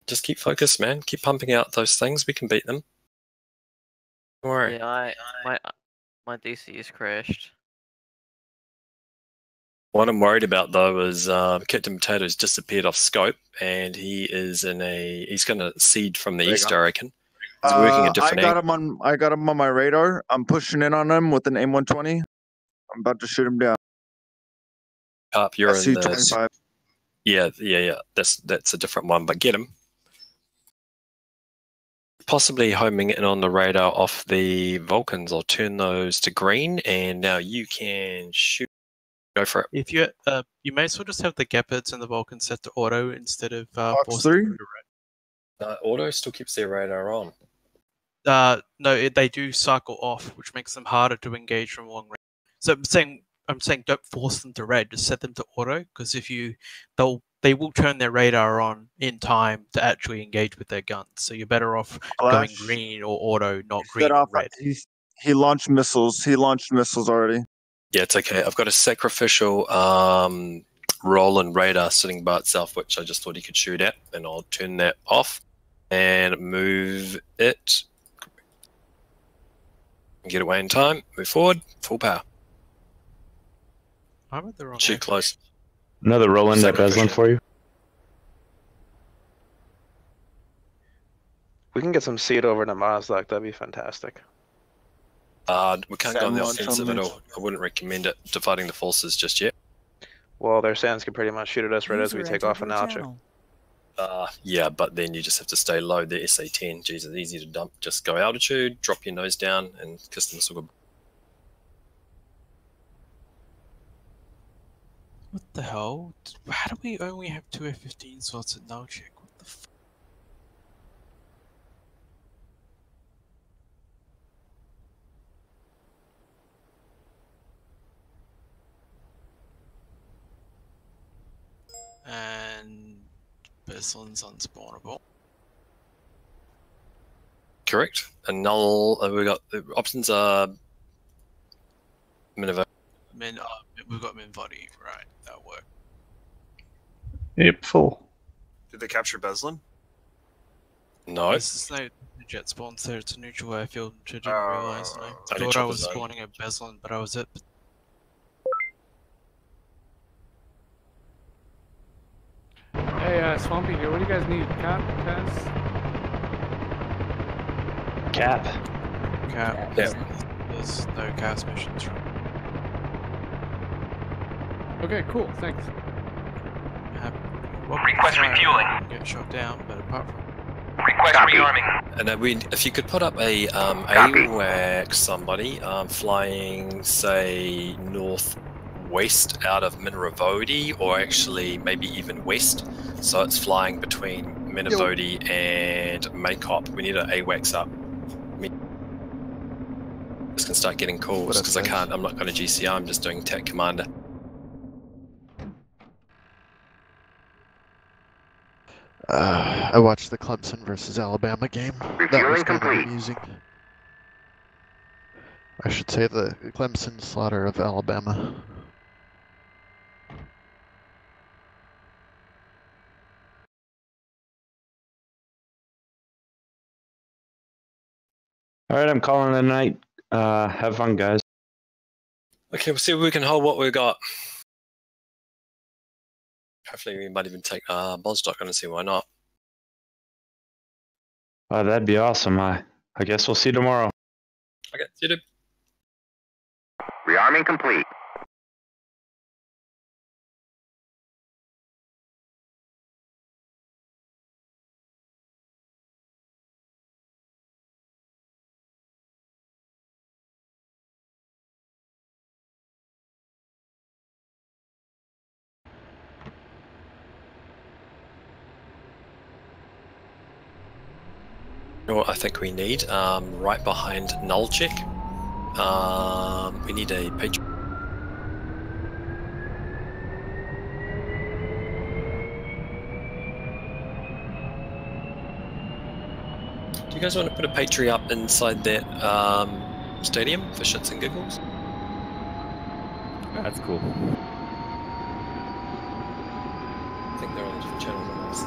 Just keep focused, man. Keep pumping out those things. We can beat them. Don't worry. Yeah, my DCS crashed. What I'm worried about though is Captain Potato's disappeared off scope, and he's going to seed from the east, I reckon. He's working a different angle. I got him on my radar. I'm pushing in on him with an AIM-120. I'm about to shoot him down. Up, you're in the 25. Yeah. That's a different one, but get him. Possibly homing in on the radar off the Vulcans. I'll turn those to green, and now you can shoot. Go for it. If you may as well just have the Gepards and the Vulcans set to auto instead of Fox 3. Auto still keeps their radar on. No, they do cycle off, which makes them harder to engage from long range. So I'm saying don't force them to red. Just set them to auto, because if they will turn their radar on in time to actually engage with their guns. So you're better off going green or auto, not green or red. He launched missiles. He launched missiles already. Yeah, it's okay. I've got a sacrificial Roland radar sitting by itself, which I just thought he could shoot at, and I'll turn that off and move it. Get away in time. Move forward. Full power. I'm at the wrong. Shoot close. Another Roland at Beslin for you. We can get some seed over to Mazdak. That'd be fantastic. We can't go on the offensive at all. I wouldn't recommend it. Dividing the forces just yet. Well, their sands can pretty much shoot at us right as we take off an Alchik. Yeah, but then you just have to stay low. The SA-10, geez, it's easy to dump. Just go altitude, drop your nose down, and kiss them so good. What the hell? How do we only have 2 F-15 slots at Nalchik? What the f? And Beslin's unspawnable. Correct. And null. We got the options are Minerva. We've got Minvodi, right? That'll work. Yep, full. Did they capture Beslin? No. There's no jet spawns there. It's a neutral airfield. I didn't realize. I thought I was spawning at Beslin, but I was at. Hey, Swampy here. What do you guys need? Cap, Tess? Cap. Yeah. There's no cast missions from. Okay, cool. Thanks. Request refueling. Get shot down, but apart from. Request rearming. And if you could put up a AWAC somebody flying, say, northwest out of Minervodi, or actually maybe even west, so it's flying between Minervodi and Maycop. We need an AWACS up. Just can start getting calls because I'm not going to GCR. I'm just doing TAC Commander. I watched the Clemson versus Alabama game. That was kind of amusing. I should say the Clemson slaughter of Alabama. Alright, I'm calling it a night. Have fun, guys. Okay, we'll see if we can hold what we've got. Hopefully we might even take Bonstock on and see why not. That'd be awesome. I guess we'll see you tomorrow. Okay, see you, dude. Rearming complete. You know what I think we need? Right behind Nulchik. We need a page. Do you guys want to put a Patri up inside that stadium for shits and giggles? That's cool. I think they're on different channels on this.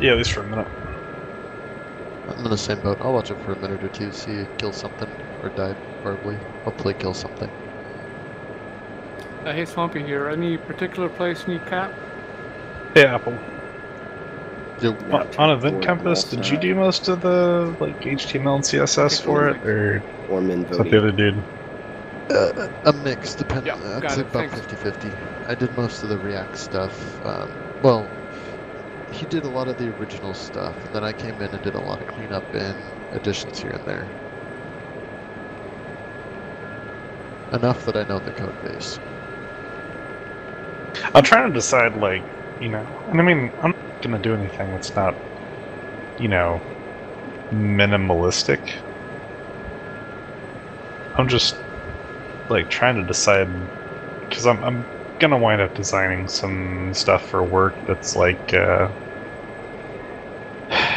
Yeah, at least for a minute. I'm in the same boat. I'll watch it for a minute or two, see it kill something, or die horribly. Hopefully kill something. Hey, Swampy here. Any particular place need cap? Yeah, Apple. Yeah, On Event Compass, did you do most of the like HTML and CSS for it, or is that the other dude? A mix, depends. Yeah, I'd say about 50-50. I did most of the React stuff. Well, he did a lot of the original stuff, and then I came in and did a lot of cleanup and additions here and there. Enough that I know the code base. I'm trying to decide, like, you know, and I mean, I'm not gonna do anything that's not, you know, minimalistic. I'm just like trying to decide, because I'm gonna wind up designing some stuff for work that's like,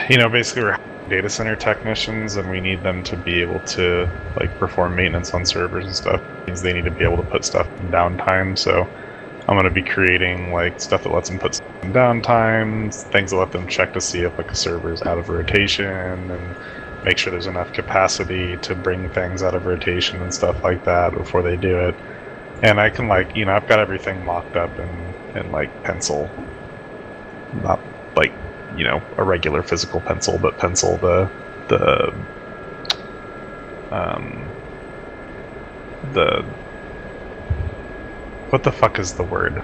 you know, basically we're data center technicians and we need them to be able to like perform maintenance on servers and stuff. It means they need to be able to put stuff in downtime, so I'm going to be creating like stuff that lets them put stuff in downtime, things that let them check to see if like a server is out of rotation, and make sure there's enough capacity to bring things out of rotation and stuff like that before they do it. And I can, like, you know, I've got everything mocked up in like pencil, not like, you know, a regular physical pencil, but pencil the what the fuck is the word?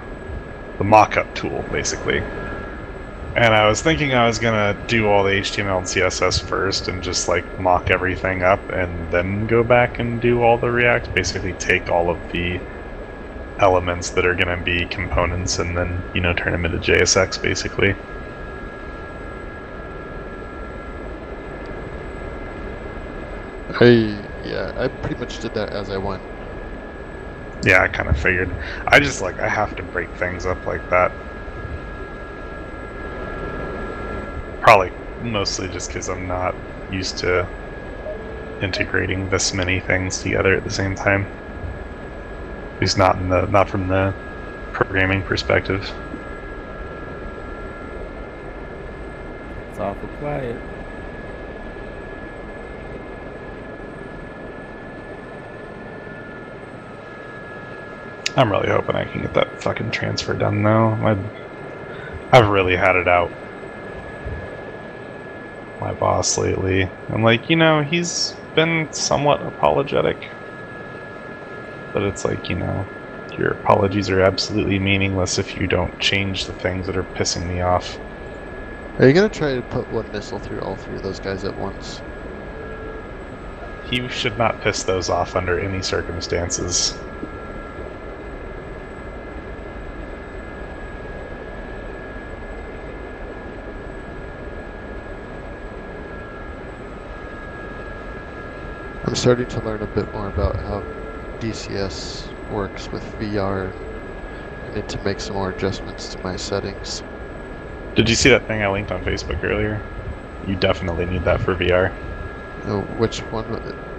The mock-up tool, basically. And I was thinking I was gonna do all the HTML and CSS first and just like mock everything up and then go back and do all the React. Basically take all of the elements that are gonna be components and then, you know, turn them into JSX, basically. I pretty much did that as I went. Yeah, I kind of figured. I just, like, I have to break things up like that. Probably mostly just because I'm not used to integrating this many things together at the same time. At least not from the programming perspective. It's awful quiet. I'm really hoping I can get that fucking transfer done though. I've really had it out. My boss lately. I'm like, you know, he's been somewhat apologetic. But it's like, you know, your apologies are absolutely meaningless if you don't change the things that are pissing me off. Are you gonna try to put one missile through all three of those guys at once? He should not piss those off under any circumstances. I'm starting to learn a bit more about how DCS works with VR. I need to make some more adjustments to my settings. Did you see that thing I linked on Facebook earlier? You definitely need that for VR. Oh, which one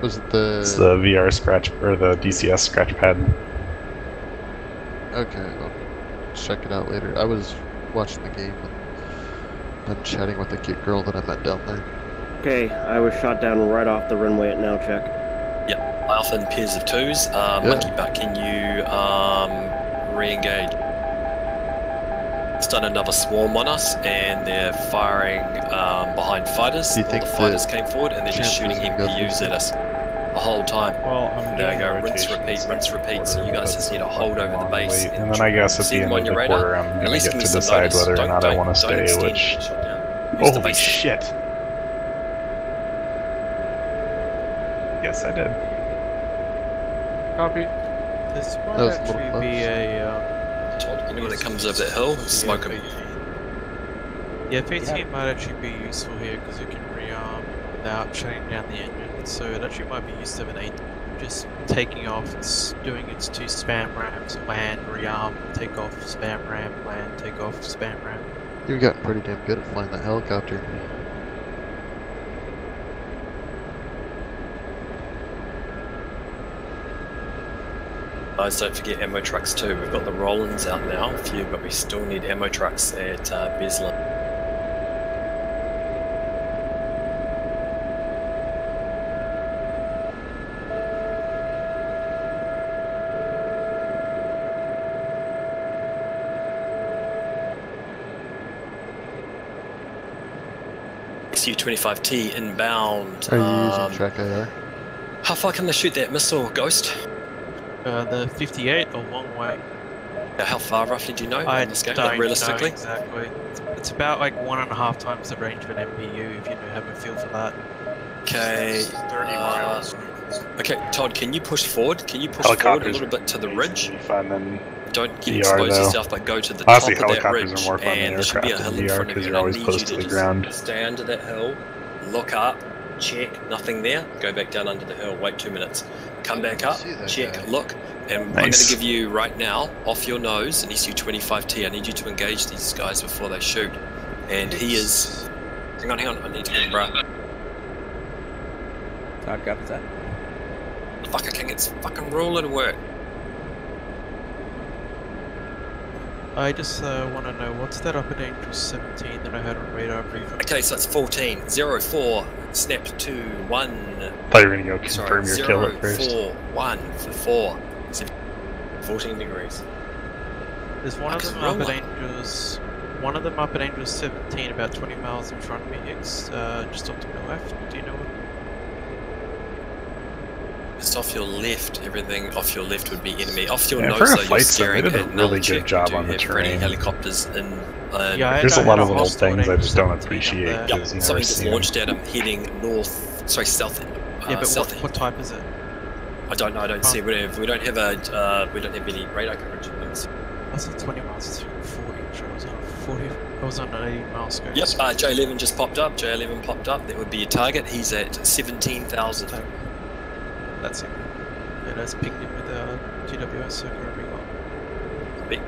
was it? It's the VR scratch, or the DCS scratch pad. Okay, I'll check it out later. I was watching the game and then chatting with the cute girl that I met down there. Okay, I was shot down right off the runway at now check. Yep, Alpha in pairs of twos. Monkey Butt, can you re-engage? It's done another swarm on us, and they're firing behind fighters. All the fighters came forward, and they're just shooting MPUs at us the whole time. Well, I'm there you go, rinse, repeat. So you guys just need to hold over the base. And then I guess at the end of the quarter, I'm going to get to decide whether or not I want to stay, which... Holy shit! Yes, I did. Copy. This might actually be a... You know when it comes over that hill, smoke them. Yeah, VT might actually be useful here because it can rearm without shutting down the engine. So it actually might be used to an 8. Just taking off, it's doing its 2 spam rams, land, rearm, take off, spam ram, land, take off, spam ram. You've gotten pretty damn good at flying that helicopter. Guys, don't forget ammo trucks too. We've got the Rollins out now, a few, but we still need ammo trucks at Beslin. XU-25T inbound. Are you using track IR? How far can they shoot that missile, Ghost? The 58 or long way. How far roughly do you know? I on this game, don't realistically? know exactly. It's about like 1.5 times the range of an MPU if you have a feel for that. Okay. 30 miles. Okay, Todd, can you push forward? Can you push forward a little bit to the ridge? Fun and Don't get VR exposed though. yourself, but go to the Honestly, top of that helicopters ridge, are more fun than and there should be a aircraft in hill in VR front of because you. you're And I always need close you to to the just ground. stay under that hill, look up, check, nothing there, go back down under the hill, wait 2 minutes, come back up, check, look, and I'm going to give you right now, off your nose, an SU-25T. I need you to engage these guys before they shoot. And he is... Hang on, I need to get him, bro. Todd copies that. Fuck, I can't get this fucking ruler to work. I just want to know, what's that upper dangerous 17 that I had on radar briefing? Okay, so it's 14, 04, snap to 1. I thought you were going to go confirm your kill at first. 4, 1 for 4. 14 degrees. There's one of them up at Angels. One of them up at Angels 17, about 20 miles in front of me. It's just off to my left. Do you know what? Just off your left, everything off your left would be enemy. Off your Yeah, nose, for a though, you're flight sim, staring they did a at really null good job check. on the Do you have any terrain. helicopters in? Yeah, There's a lot of little hostile things I just don't Angels 17 appreciate up there. because you never Something just see launched them. at him, heading north. Sorry, south. Yeah, but south. what type is it? I don't know. I don't see. We don't have a. We don't have any radar coverage. I was at 20 miles to 40. Sure, I was on 40. I was on an 80 mile scope. Yep. J11 just popped up. J11 popped up. That would be your target. He's at 17,000. That's it. Yeah, that's pinged him with a GWS circle we got.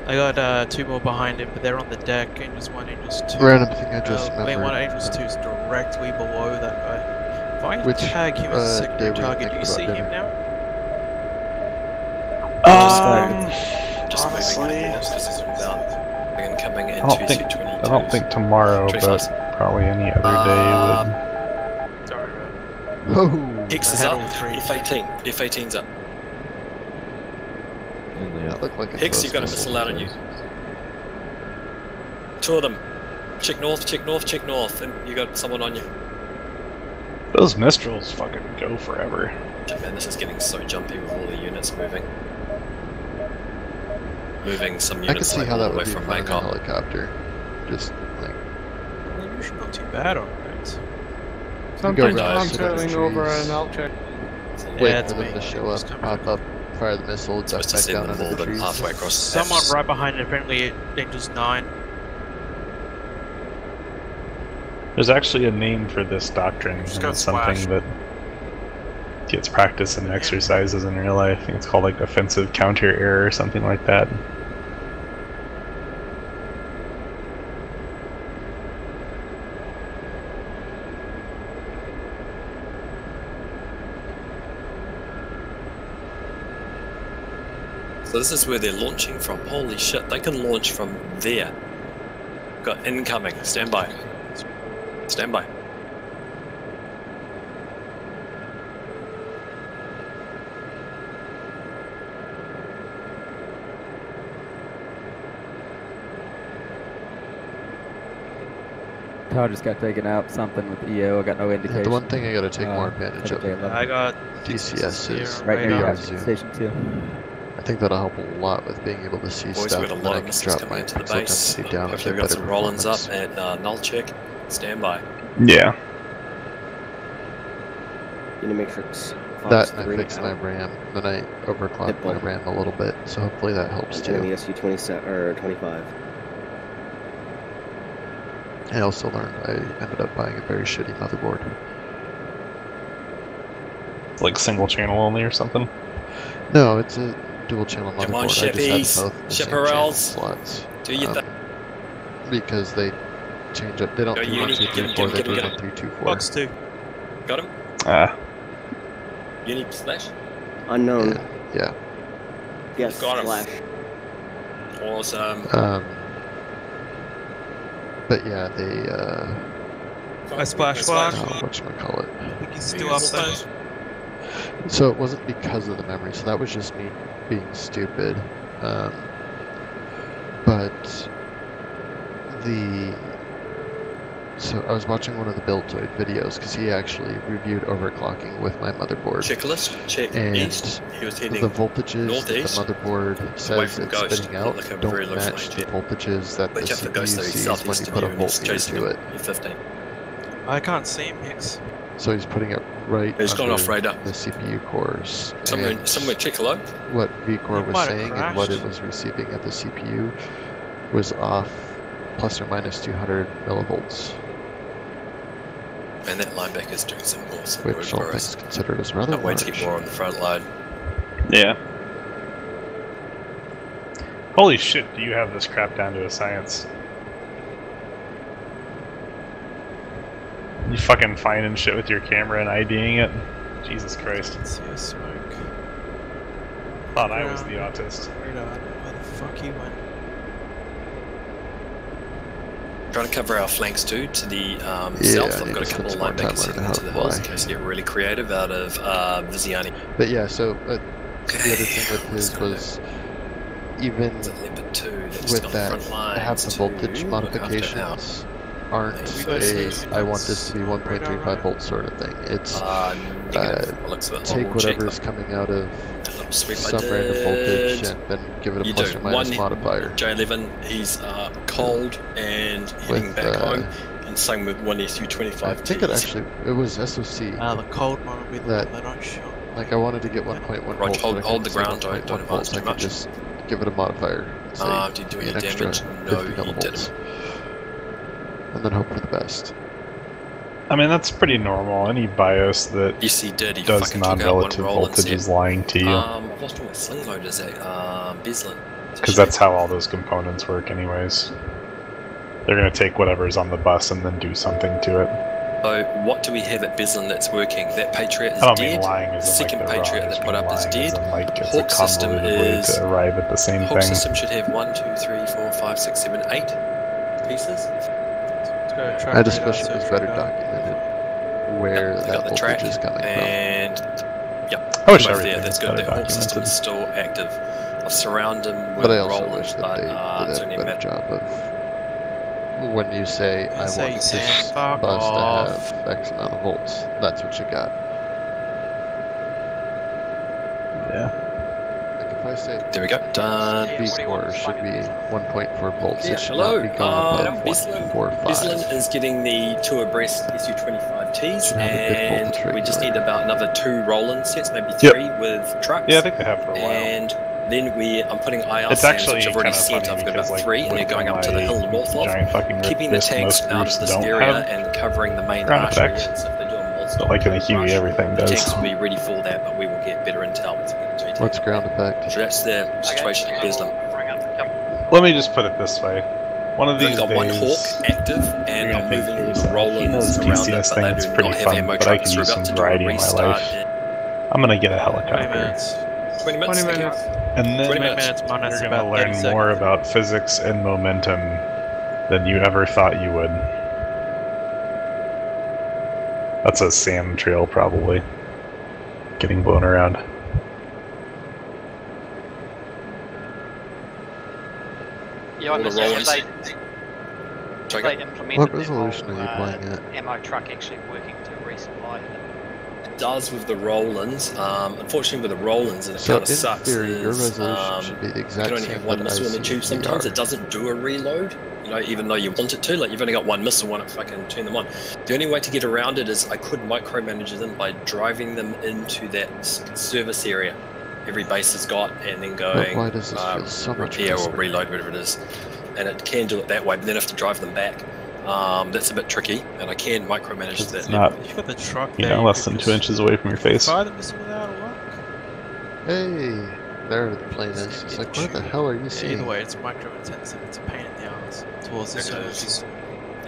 I got 2 more behind him, but they're on the deck. Angels 1, Angels 2. Random thing I just Lane 1, remembered. Angels 2 is directly below that guy. If I Which, tag him as a secondary day were you target, do thinking you see about him dinner? now? Just honestly, moving just because he's inbound. Again, coming I into don't think 22. I don't think tomorrow, 25. but probably any other day Sorry, Oh, Hex is I had up. all 3. F18. F18's up. that looked like a Hex, close you've got a missile out on you. 2 of them. Check north, check north, check north, and you got someone on you. would. Those Mistrals fucking go forever. Man, this is getting so jumpy with all the units moving. Moving some I can units see like how all that the way would be from fun in a Bangkok. helicopter. Just like Well, usually not too bad on roads. Sometimes around, I'm sit on the settling over trees. an alt check. wait it's for them me. to show Just up, come pop up, fire the missile, duck Supposed to back send down them under more the than trees. halfway across. Someone right behind it, apparently Angels 9. There's actually a name for this doctrine, and Just got it's something that gets practiced in exercises in real life. I think it's called like offensive counter error or something like that. So this is where they're launching from. Holy shit, they can launch from there. Got incoming. Stand by. Stand by. Todd just got taken out. Something with EO. I got no indication. The one thing I gotta take more advantage of I got DCS is right near radar your zoom. station 2. I think that'll help a lot with being able to see Boys, stuff, we've got a and then lot I of can missiles drop coming my into the pixel base. density down Hopefully and we've get got better some Rollins up performance. at null check. Stand by. Yeah. Unimatrix. That and I fixed my RAM, then I overclocked my RAM a little bit, so hopefully that helps too. Enemy SU-27 or 25. I also learned I ended up buying a very shitty motherboard. Like single channel only or something? No, it's a dual channel motherboard. Come on, I just had shippies. both the same channel Shipperels. slots. Do you think? Because they change up. They don't Go do uni, 1, 2, get 3, him, 4. get They him, do get 1, him. 3, 2, 4. Box 2. Got him? Uni slash? Unknown. Yeah. Yes, Got him. slash. Awesome. But yeah, they I splash flash. whatchamacallit. I think he's still up though. So it wasn't because of the memory, so that was just me being stupid. But the So I was watching one of the Buildoid videos because he actually reviewed overclocking with my motherboard. Checklist, check and east. He was heading the voltages northeast, that the motherboard says from it's Ghost, spitting out like a very don't low match the voltages that the Watch out for CPU Ghost, though, he's sees when southeast you of put a you and he's voltmeter chasing to him. it. You're 15. I can't see him, Hicks. So he's putting it right He's gone under off radar. the CPU cores. Somewhere check hello. What vCore He was might have saying and what crashed. it was receiving at the CPU was off plus or minus 200 millivolts, And that linebacker's doing some awesome work which all for things us. considered is rather Can't wait to large. get more on the front line. Yeah. Holy shit, do you have this crap down to a science? You fucking finding shit with your camera and IDing it? Jesus Christ. I see a smoke. Thought I was the autist. Radar, I don't know where the fuck he went. Trying to cover our flanks too, to the Yeah, south. I I've need got a to couple of spend some more time linebackers heading learning how into to the hills in fly. case you get really creative out of Viziani. But yeah, so the other thing with his was even Leopard 2, with that half the voltage modifications aren't I want this to be 1.35 volts sort of thing. It's take whatever's coming out of some random voltage and then give it a plus or minus modifier. J11, he's cold and heading back home, and same with one SU-25. I think it was SOC. The cold one will be the one that I shot. Like I wanted to get 1.1 volts. Hold the ground, don't advance too I could much. just give it a modifier. Say, Did you do an any extra damage? 50 No, you millivolts. didn't. And then hope for the best. I mean, that's pretty normal. Any BIOS that Yes, he did. He does fucking took out non-relative one roll and voltage said, is lying to you. I've lost all my sling loaders at Beslin. Because that's how all those components work anyways. They're going to take whatever's on the bus and then do something to it. So what do we have at Beslin that's working? That Patriot is I don't dead. mean lying as in Second like they're Patriot wrong, that I put mean up is lying dead. as in like it's Hawk a system convoluted way is to arrive at the same Hawk thing. system should have 1, 2, 3, 4, 5, 6, 7, 8 pieces. I just wish it was better documented where that the voltage track is coming and yep. I wish right everything there. That's was good. better The Hawk system documented. is still active. I've surrounded him with But I also rollers, wish that but they it's did only a a better matter. job of when you say I say want this Sam, fuck bus off. to have X amount of volts. That's what you got. Yeah. Like if I say There we go. Done. vCore should be 1.4 volts, Yeah, it should hello. not be going above Beslin 1.45. Beslin is getting the 2 abreast SU-25Ts, Should have a good and voltage we just need regulator. about another 2 Roland sets, maybe Yep. 3 with trucks. Yeah, I think they have for a while. And then I'm putting IR It's stands, actually which I've already kinda sent. funny I've got because, about like, 3, and they're with going up to the my hill north of. giant fucking Keeping the disc, tanks most out groups of this don't area have and covering the main ground artery. effects. And so if they do a monster But like in the Huey, rush, everything the does. tanks will be ready for that, but we will get better intel. It's going to take What's ground effect? So that's the situation at Beslin. Let me just put it this way. One of We've these got days, one Hawk active, and you're I'm gonna think moving there's the he Rollins knows around it, DCS but thing, they it's do pretty not have fun, ammo but I trucks. could We're use about some to do a variety in my restart life. in I'm gonna get a 20 helicopter. minutes. 20 minutes. 20 minutes. And then 20 minutes. minutes. Mine is you're gonna about 30 learn more about physics and momentum than you ever thought you would. That's a sand trail, probably. Getting blown around. Yeah, I All the understand Rollins. if they implemented What that resolution whole, are you playing at? ammo truck actually working to resupply it. It does with the Rollins. Unfortunately, with the Rollins, and it So kind of in sucks. theory, your is, resolution should be the you exact can only same have one that missile in the I tube see sometimes. VR. It doesn't do a reload, you know, even though you want it to. Like, you've only got one missile, why not fucking turn them on? The only way to get around it is I could micromanage them by driving them into that service area every base has got, and then going Why does this feel so much repair or closer? reload, whatever it is. And it can do it that way, but then I have to drive them back. That's a bit tricky, and I can micromanage that. It's not, You've got the truck you there, know, you less could than just 2 inches away from your face. fire the missile without a lock. Hey, there the plane is. It's like, where the hell are you Yeah, seeing? either way, it's micro intensive. It's a pain in the ass towards the It is. services.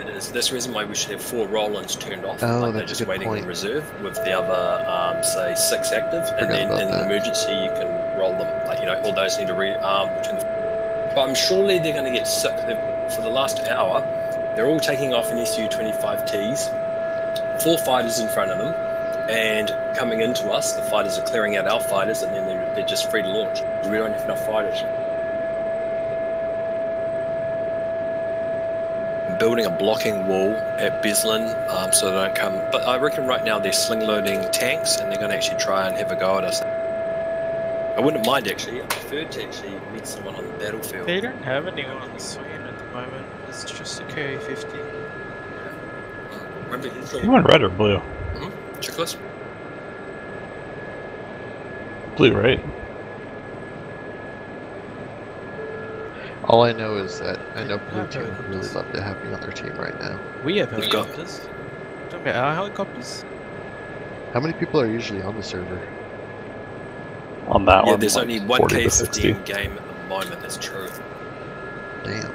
It is. That's the reason why we should have 4 Rollins turned off. Oh, like they're that's a just good waiting point. in reserve with the other, say, 6 active, and Forgot then about in an that. emergency you can roll them. Like, you know, all those need to return the. But I'm surely they're going to get sick. For the last hour, they're all taking off in SU-25Ts. 4 fighters in front of them, and coming into us, the fighters are clearing out our fighters, and then they're just free to launch. We don't have enough fighters. building a blocking wall at Beslin so they don't come. But I reckon right now they're sling loading tanks and they're going to actually try and have a go at us. I wouldn't mind actually. I prefer to actually meet someone on the battlefield. They don't have anyone on the swing at the moment. It's just a K50. Remember, You want red or blue? Chickless? Blue, right? All I know is that I know Blue Team would really love to have me on their team right now. We have helicopters. Talking about our helicopters? How many people are usually on the server? On that Yeah, one, there's like only one 40 to K50 60. in game at the moment, that's true. Damn.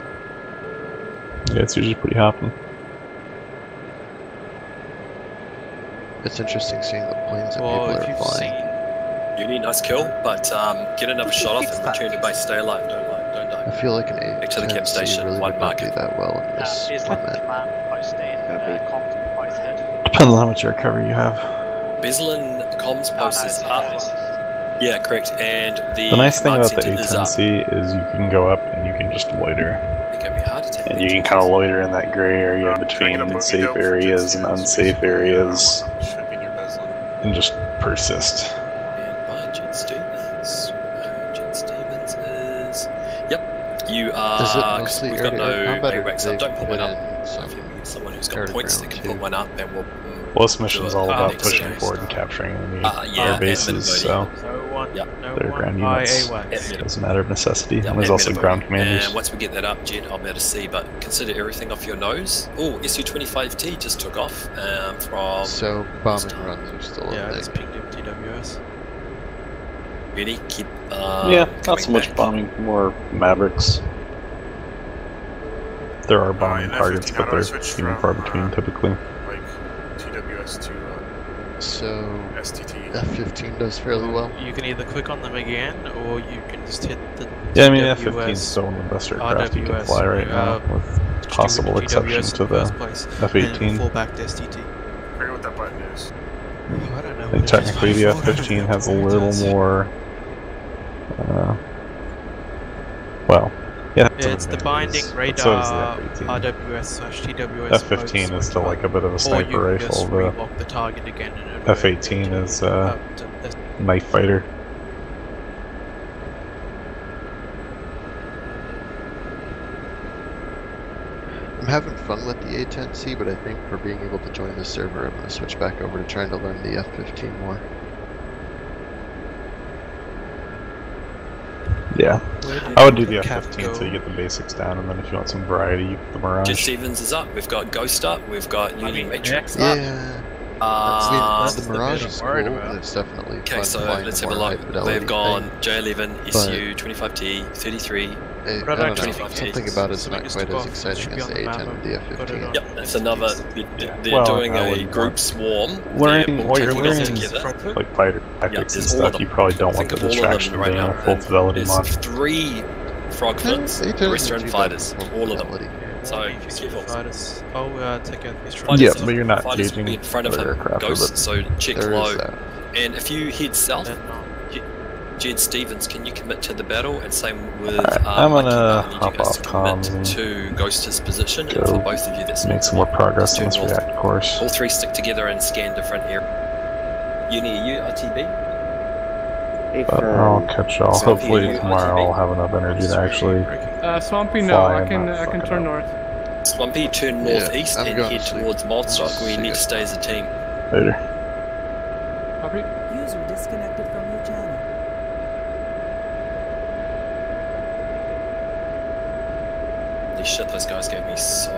Yeah, it's usually pretty hopping. It's interesting seeing the planes that Well, if people you've are flying. seen... Uni, nice kill, but get another shot off and return to base. Stay alive, don't die. I feel like an Back to the camp station, really one would mark. not do that well in this format. Command posting, comms post head. Depends on how much recovery you have. Beslin comms post is up. Yeah, correct. And The nice thing command about the center is up. A10C is you can go up and you can just loiter. It gave me a heart attack. And you can kind of loiter in that gray area between safe areas and unsafe areas. And just persist. And Jen Stevens. Jen Stevens is... Yep. You are... Is it mostly we've got no air-to-air combat, or AWACS do up. Don't they put one put up. in some If you meet someone who's got air to points that ground can put too? one up, then we'll... Well, this mission's all about next pushing game. forward and capturing enemy yeah, air bases, so they're ground units. It's a matter of necessity. And there's also ground commanders. And once we get that up, Jen, I'll be able to see, but consider everything off your nose. Oh, SU-25T just took off from... So bombing runs are still Yeah, a I thing. just pinged him TWS. Really? Keep Yeah, not so much bombing, more Mavericks. There are bombing targets, but they're few and far between typically. Like TWS to So STT. F-15 does fairly well. You can either click on them again, or you can just hit the Yeah, I mean TWS, F-15 is still one of the best aircraft you can fly right now, with possible exception TWS to in the first place, and F-18. fall back to STT. I forget what that button is. I don't know. I think technically the F-15 has a little more... well, yeah. Yeah, it's the binding but so is the radar F-18. RWS/TWS. F-15 is still like a bit of a sniper or you rifle. Just The relock the target again and it'll F-18 is up to knife fighter. I'm having fun with the A10C, but I think for being able to join the server, I'm going to switch back over to trying to learn the F-15 more. Yeah, I would do the F-15 until you get the basics down, and then if you want some variety, you get the Mirage. Jen Stevens is up. We've got Ghost up. We've got Uni Matrix up. Yeah. The Mirage is cool, and it's definitely Okay, fun so flying let's the have a more look. high fidelity They've gone thing. J11, SU, 25T, 33. I don't know, 25T. something about it's not quite as exciting as the A10 or the F-15. Yep, that's another. They're doing a group swarm. While you're taking learning off together. like fighter tactics and there's all of stuff, you them. probably don't want Think the of all of them distraction of right doing now. a full fidelity There's mod. 3 frog flips, the rest are in fighters, all of them. So, be careful. I'll take out these Fighters Yeah, are- but you're not fighters will gauging be in front of other him, aircraft with Ghost, it. so check There is low. that. And if you head south, Jed Stevens, can you commit to the battle? And same with I'm Mikey, gonna I need you hop guys off to commit comms and to Ghost's position, and go for both of you that's make some more progress on this turn north. React course. All 3 stick together and scan different areas. Uni, are you RTB? But I'll catch y'all. Hopefully tomorrow I'll have enough energy to actually Swampy, no, fly I and can not fuck turn it north. Swampy, turn Yeah, northeast I'm and going head to sleep. towards Moldstock, where you See need ya. to stay as a team. later. Copy. User disconnected from your channel. Holy shit, those guys gave me so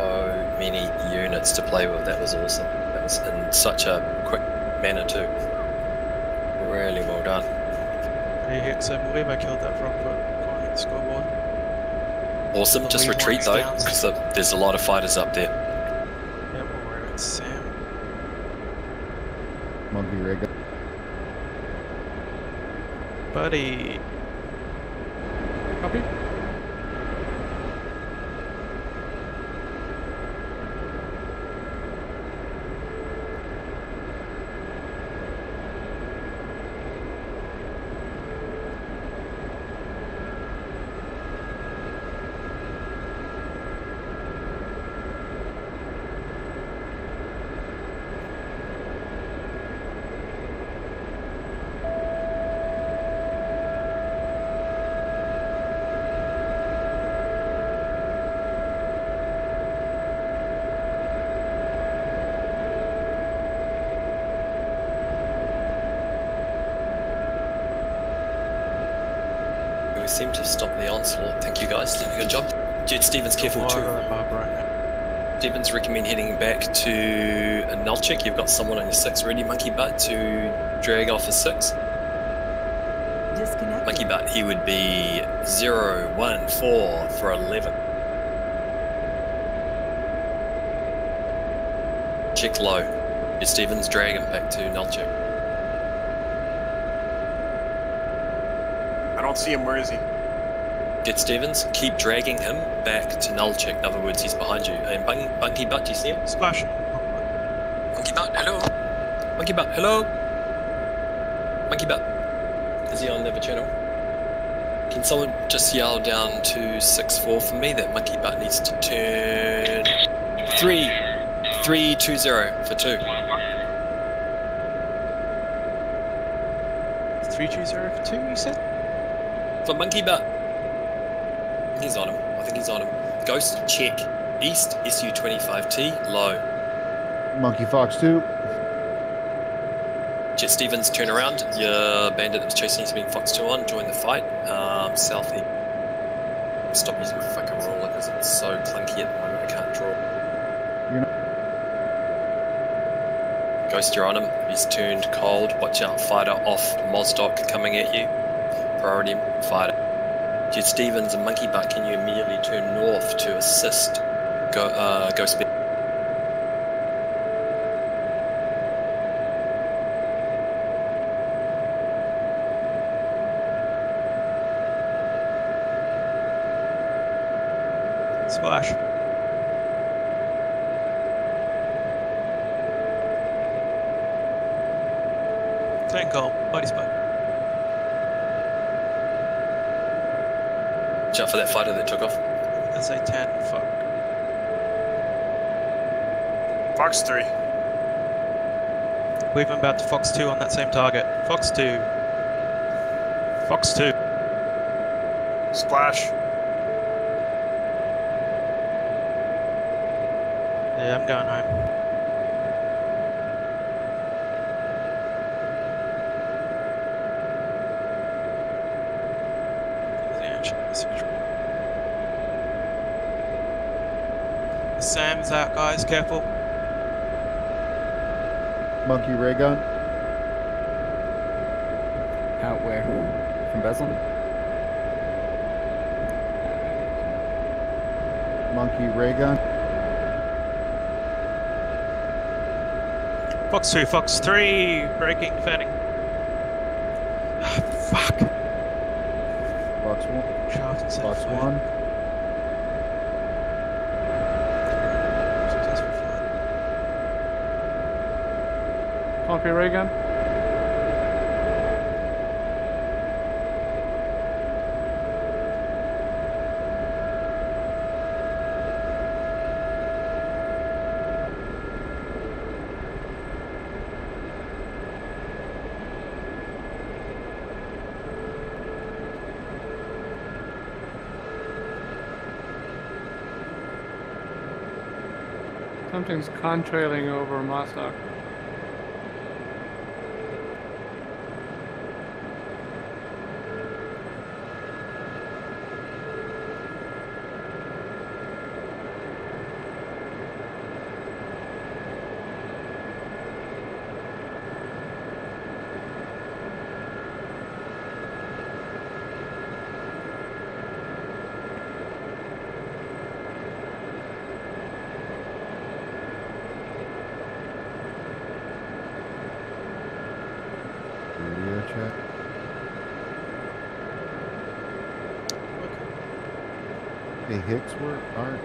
many units to play with. That was awesome. That was in such a quick manner too. Really well done. Hey hits, I believe I killed that frog foot on the scoreboard. Awesome. Just Believe retreat one though, is because there's a lot of fighters up there. Yeah, we'll worry about Sam. Monkey rig. Buddy. Copy. we seem to stop the onslaught. Thank you guys, doing a good job. Jet Stevens, careful too. Stevens, recommend heading back to Nulchik. You've got someone on your 6 ready, Monkey Butt, to drag off a 6. Disconnect. Monkey Butt, he would be 0, 1, 4 for 11. Check low. Jet Stevens, drag him back to Nulchik. I don't see him. Where is he? Jet Stevens, keep dragging him back to Nulchik. In other words, he's behind you. And Monkey Butt, do you see him? Splash. Monkey Butt, hello? Monkey Butt, hello? Monkey Butt, is he on the other channel? Can someone just yell down to 6-4 for me that Monkey Butt needs to turn 3-2-0 for 2. 3-2-0 for 2, you said? For Monkey Butt. He's on him. I think he's on him. Ghost, check. East, SU-25T, low. Monkey Fox 2. Jet Stevens, turn around. Your bandit that was chasing you has been Fox 2 on. Join the fight. South east. Stop using fucking ruler because it's so clunky at the moment. I can't draw. You're not... Ghost, you're on him. He's turned cold. Watch out. Fighter off. Mozdok coming at you. Priority fighter. Jet Stevens and Monkey Butt, can you immediately turn north to assist Ghost? Splash. Turn cold. Body spike. Watch out for that fighter that took off. That's a 10, fuck. Fox 3. Leave him about to Fox 2 on that same target. Fox 2. Fox 2. Splash. Yeah, I'm going home. Sam's out, guys. Careful. Monkey ray gun. Out where? From Beslin? Monkey ray gun. Fox 2, Fox 3, breaking, defending. Fuck. Fox 1. Fox 1. Monkey ray gun. Something's contrailing over Mossack. Radio check. Hey Hicks, where our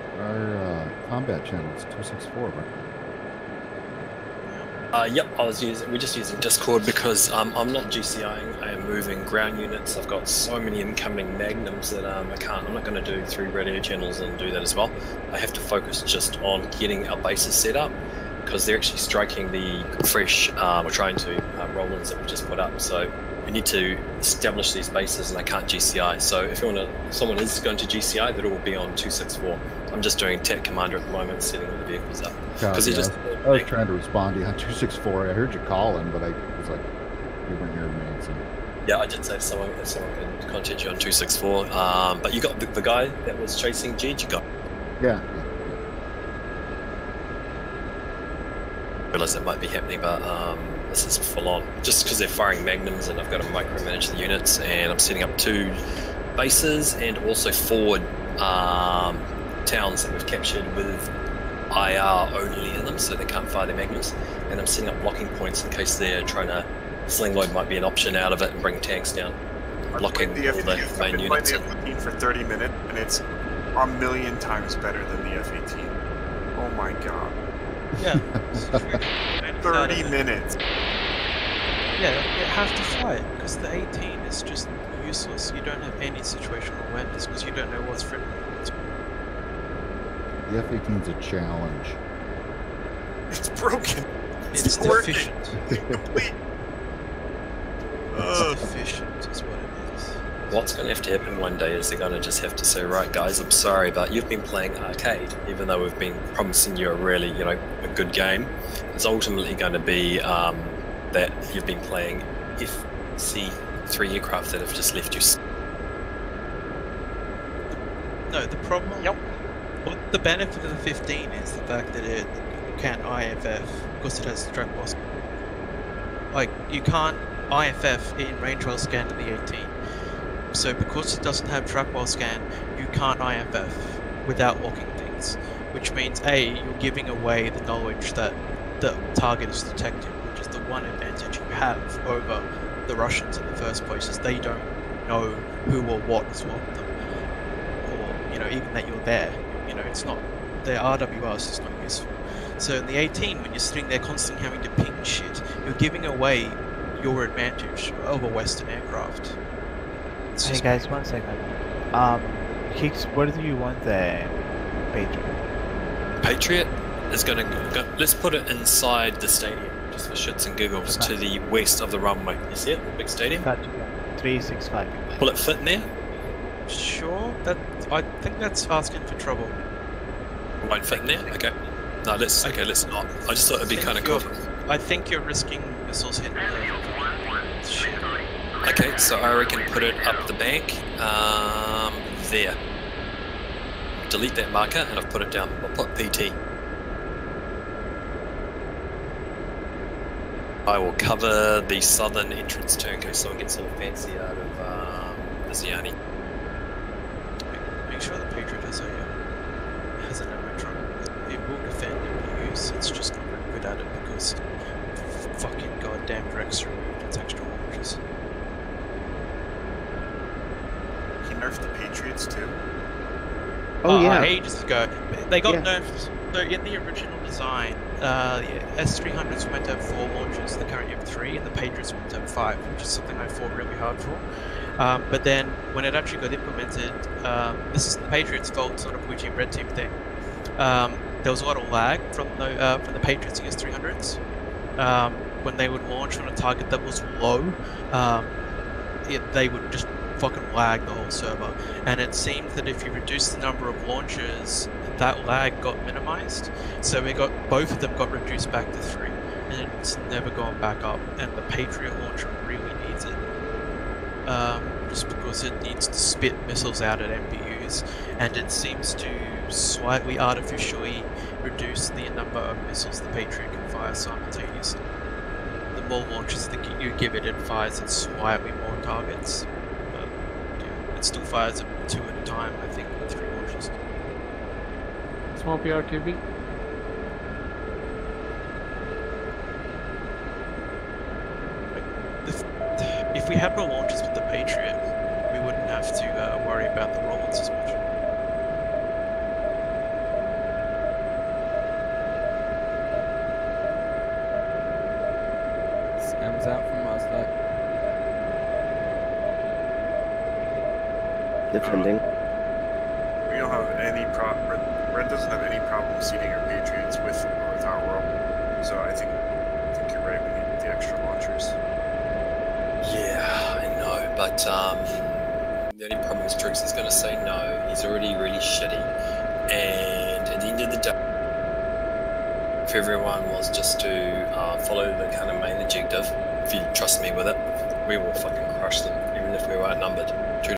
combat channels 264, right? Yep, we're just using Discord because I'm not GCIing, I am moving ground units. I've got so many incoming magnums that I'm not going to do 3 radio channels and do that as well. I have to focus just on getting our bases set up because they're actually striking the fresh, we're trying to, roll-ins that we've just put up. So we need to establish these bases and I can't GCI. So if someone is going to GCI, that will be on 264. I'm just doing Tech Commander at the moment, setting all the vehicles up. Because Yeah, I was trying to respond to you on 264. I heard you calling, but I was like, you weren't hearing me. So. Yeah, I did say if someone can contact you on 264. But you got the guy that was chasing G. You got. Yeah. I realize that might be happening, but this is full on. Just because they're firing magnums, and I've got to micromanage the units, and I'm setting up 2 bases and also forward towns that we've captured with IR only in them, so they can't fire their magnums. And I'm setting up blocking points in case they're trying to. Sling load might be an option out of it and bring tanks down. Blocking the all the main units. I've been playing the F-18 for 30 minutes, and it's a million times better than the F-18. Oh my god. Yeah. 30 minutes. Yeah, you have to fly it, because the 18 is just useless. You don't have any situational awareness, because you don't know what's friendly and what's... The F-18 is a challenge. It's broken. It's deficient. It's deficient is what it is. What's going to have to happen one day is they're going to just have to say, right guys, I'm sorry, but you've been playing arcade, even though we've been promising you a really, a good game. It's ultimately going to be that you've been playing FC-3 aircraft that have just left you. No, the problem... Yep. What the benefit of the 15 is the fact that it can IFF, because it has track boss. Like, you can't IFF in range while scan in the 18. So because it doesn't have track while scan, you can't IFF without locking things. Which means A, you're giving away the knowledge that the target is detected, which is the one advantage you have over the Russians in the first place, is they don't know who or what has locked them. Or, even that you're there. It's not, their RWRs is not useful. So in the 18, when you're sitting there constantly having to ping shit, you're giving away your advantage over Western aircraft. Hey guys, 1 second. Hicks, what do you want the Patriot? Patriot is going to go, let's put it inside the stadium, just for shits and giggles, to the west of the runway. You see it? The big stadium? 365. Will it fit in there? Sure. I think that's asking for trouble. Won't fit in there? Okay. No, let's not. I just thought it'd be kind of cool. I think you're risking missiles hitting the shit. Okay, so I reckon put it up the bank, there. Delete that marker, and I've put it down. I'll put PT. I will cover the southern entrance too, in case someone gets all fancy out of Viziani. Make sure the Patriot has an ammo drum. It will defend and use. It's just not very good at it because fucking goddamn Rex removed its extra launches. He nerfed the Patriots too. Oh yeah. Ages ago, they got nerfed. So in the original design, the S300s were meant to have 4 launches. They currently have 3, and the Patriots were meant to have 5, which is something I fought really hard for. But then when it actually got implemented, this is the Patriots' fault. It's not a blue team, red team thing. There was a lot of lag from the Patriots against 300s. When they would launch on a target that was low, they would just fucking lag the whole server. And it seemed that if you reduce the number of launches, that lag got minimized. So both of them got reduced back to 3, and it's never gone back up. And the Patriot launcher really needs it, just because it needs to spit missiles out at MPUs, and it seems to slightly artificially reduce the number of missiles the Patriot can fire simultaneously. The more launches that you give it, it fires at slightly more targets, but yeah, it still fires at 2 at a time, I think, with 3 launches. Small PR2B. If we had more launches with the Patriot, we wouldn't have to worry about the roll-ons as much. Scams out from us, Defending. We don't have any problem. Red doesn't have any problem seating our Patriots with or without roll. So I think you're right. We need the extra launchers. Yeah, I know, but the only problem is Driggs is going to say no. He's already really shitty, and at the end of the day, if everyone was just to follow the kind of main objective, if you trust me with it, we will fucking crush them, even if we were outnumbered.